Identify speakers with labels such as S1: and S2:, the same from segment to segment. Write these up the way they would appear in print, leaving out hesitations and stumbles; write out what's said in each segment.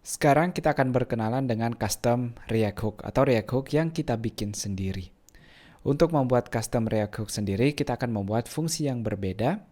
S1: Sekarang kita akan berkenalan dengan custom React Hook atau React Hook yang kita bikin sendiri. Untuk membuat custom React Hook sendiri, kita akan membuat fungsi yang berbeda.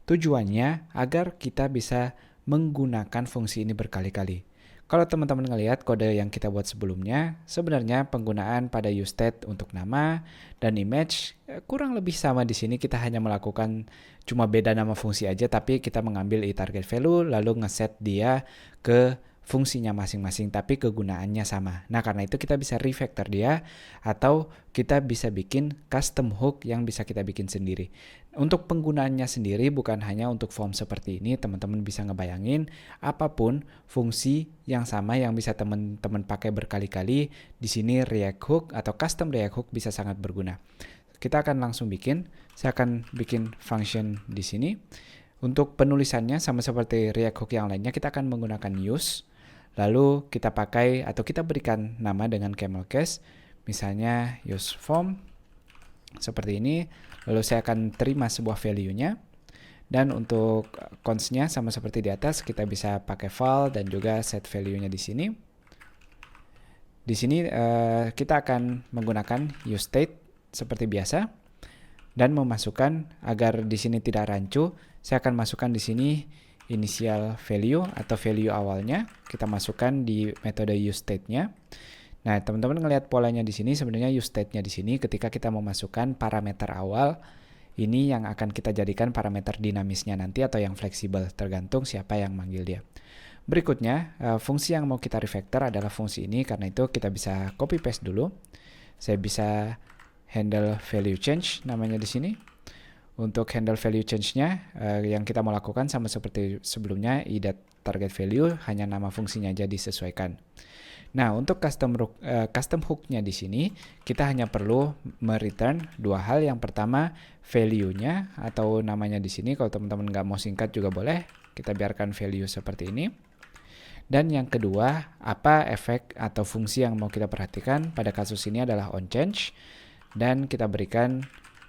S1: Tujuannya agar kita bisa menggunakan fungsi ini berkali-kali. Kalau teman-teman ngelihat kode yang kita buat sebelumnya, sebenarnya penggunaan pada useState untuk nama dan image kurang lebih sama di sini. Kita hanya melakukan cuma beda nama fungsi aja, tapi kita mengambil target value lalu ngeset dia ke fungsinya masing-masing, tapi kegunaannya sama. Nah, karena itu kita bisa refactor dia atau kita bisa bikin custom hook yang bisa kita bikin sendiri. Untuk penggunaannya sendiri bukan hanya untuk form seperti ini, teman-teman bisa ngebayangin apapun fungsi yang sama yang bisa teman-teman pakai berkali-kali. Di sini React Hook atau custom React Hook bisa sangat berguna. Kita akan langsung bikin. Saya akan bikin function di sini. Untuk penulisannya sama seperti React Hook yang lainnya, kita akan menggunakan use. Lalu kita pakai atau kita berikan nama dengan camel case, misalnya use form seperti ini. Lalu saya akan terima sebuah value-nya. Dan untuk cons-nya sama seperti di atas, kita bisa pakai file dan juga set value-nya di sini. Di sini kita akan menggunakan useState seperti biasa dan memasukkan agar di sini tidak rancu. Saya akan masukkan di sini initial value atau value awalnya, kita masukkan di metode useState-nya. Nah, teman-teman ngelihat polanya di sini, sebenarnya useState-nya di sini ketika kita memasukkan parameter awal, ini yang akan kita jadikan parameter dinamisnya nanti atau yang fleksibel, tergantung siapa yang manggil dia. Berikutnya, fungsi yang mau kita refactor adalah fungsi ini, karena itu kita bisa copy paste dulu. Saya bisa handle value change namanya di sini. Untuk handle value change-nya, yang kita mau lakukan sama seperti sebelumnya, target value, hanya nama fungsinya aja disesuaikan. Nah, untuk custom hook-nya di sini, kita hanya perlu mereturn dua hal. Yang pertama, value-nya atau namanya di sini. Kalau teman-teman nggak mau singkat juga boleh, kita biarkan value seperti ini. Dan yang kedua, apa efek atau fungsi yang mau kita perhatikan? Pada kasus ini adalah onChange, dan kita berikan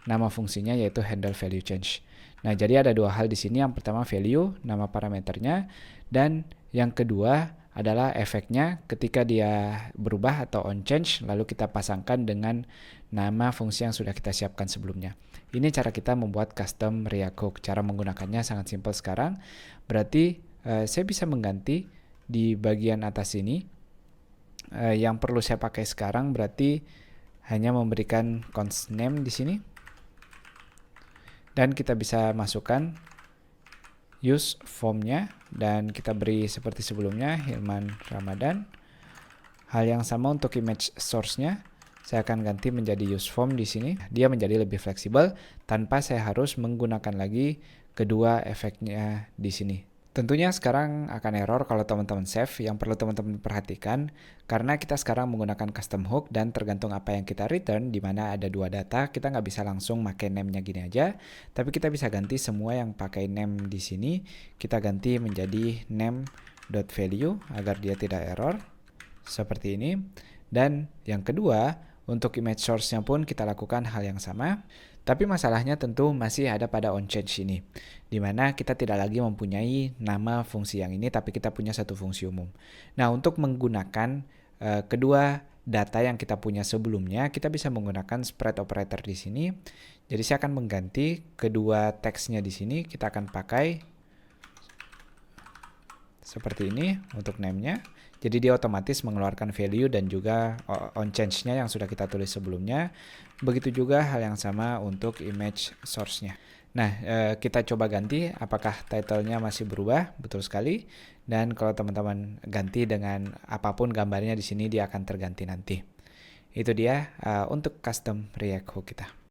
S1: nama fungsinya yaitu handle value change. Nah, jadi ada dua hal di sini. Yang pertama value, nama parameternya, dan yang kedua adalah efeknya ketika dia berubah atau on change, lalu kita pasangkan dengan nama fungsi yang sudah kita siapkan sebelumnya. Ini cara kita membuat custom React Hook. Cara menggunakannya sangat simpel sekarang. Berarti saya bisa mengganti di bagian atas ini. Yang perlu saya pakai sekarang berarti hanya memberikan const name di sini. Dan kita bisa masukkan use form-nya dan kita beri seperti sebelumnya, Hilman Ramadan. Hal yang sama untuk image source-nya, saya akan ganti menjadi use form di sini. Dia menjadi lebih fleksibel tanpa saya harus menggunakan lagi kedua efeknya di sini. Tentunya sekarang akan error kalau teman-teman save. Yang perlu teman-teman perhatikan, karena kita sekarang menggunakan custom hook dan tergantung apa yang kita return, di mana ada dua data, kita nggak bisa langsung pakai name-nya gini aja, tapi kita bisa ganti semua yang pakai name di sini, kita ganti menjadi name.value agar dia tidak error, seperti ini. Dan yang kedua, untuk image source-nya pun kita lakukan hal yang sama. Tapi masalahnya tentu masih ada pada onChange ini, di mana kita tidak lagi mempunyai nama fungsi yang ini, tapi kita punya satu fungsi umum. Nah, untuk menggunakan kedua data yang kita punya sebelumnya, kita bisa menggunakan spread operator di sini. Jadi saya akan mengganti kedua teksnya di sini, kita akan pakai seperti ini untuk name-nya. Jadi dia otomatis mengeluarkan value dan juga onChange-nya yang sudah kita tulis sebelumnya. Begitu juga hal yang sama untuk image source-nya. Nah, kita coba ganti apakah title-nya masih berubah. Betul sekali. Dan kalau teman-teman ganti dengan apapun gambarnya di sini, dia akan terganti nanti. Itu dia untuk custom React Hook kita.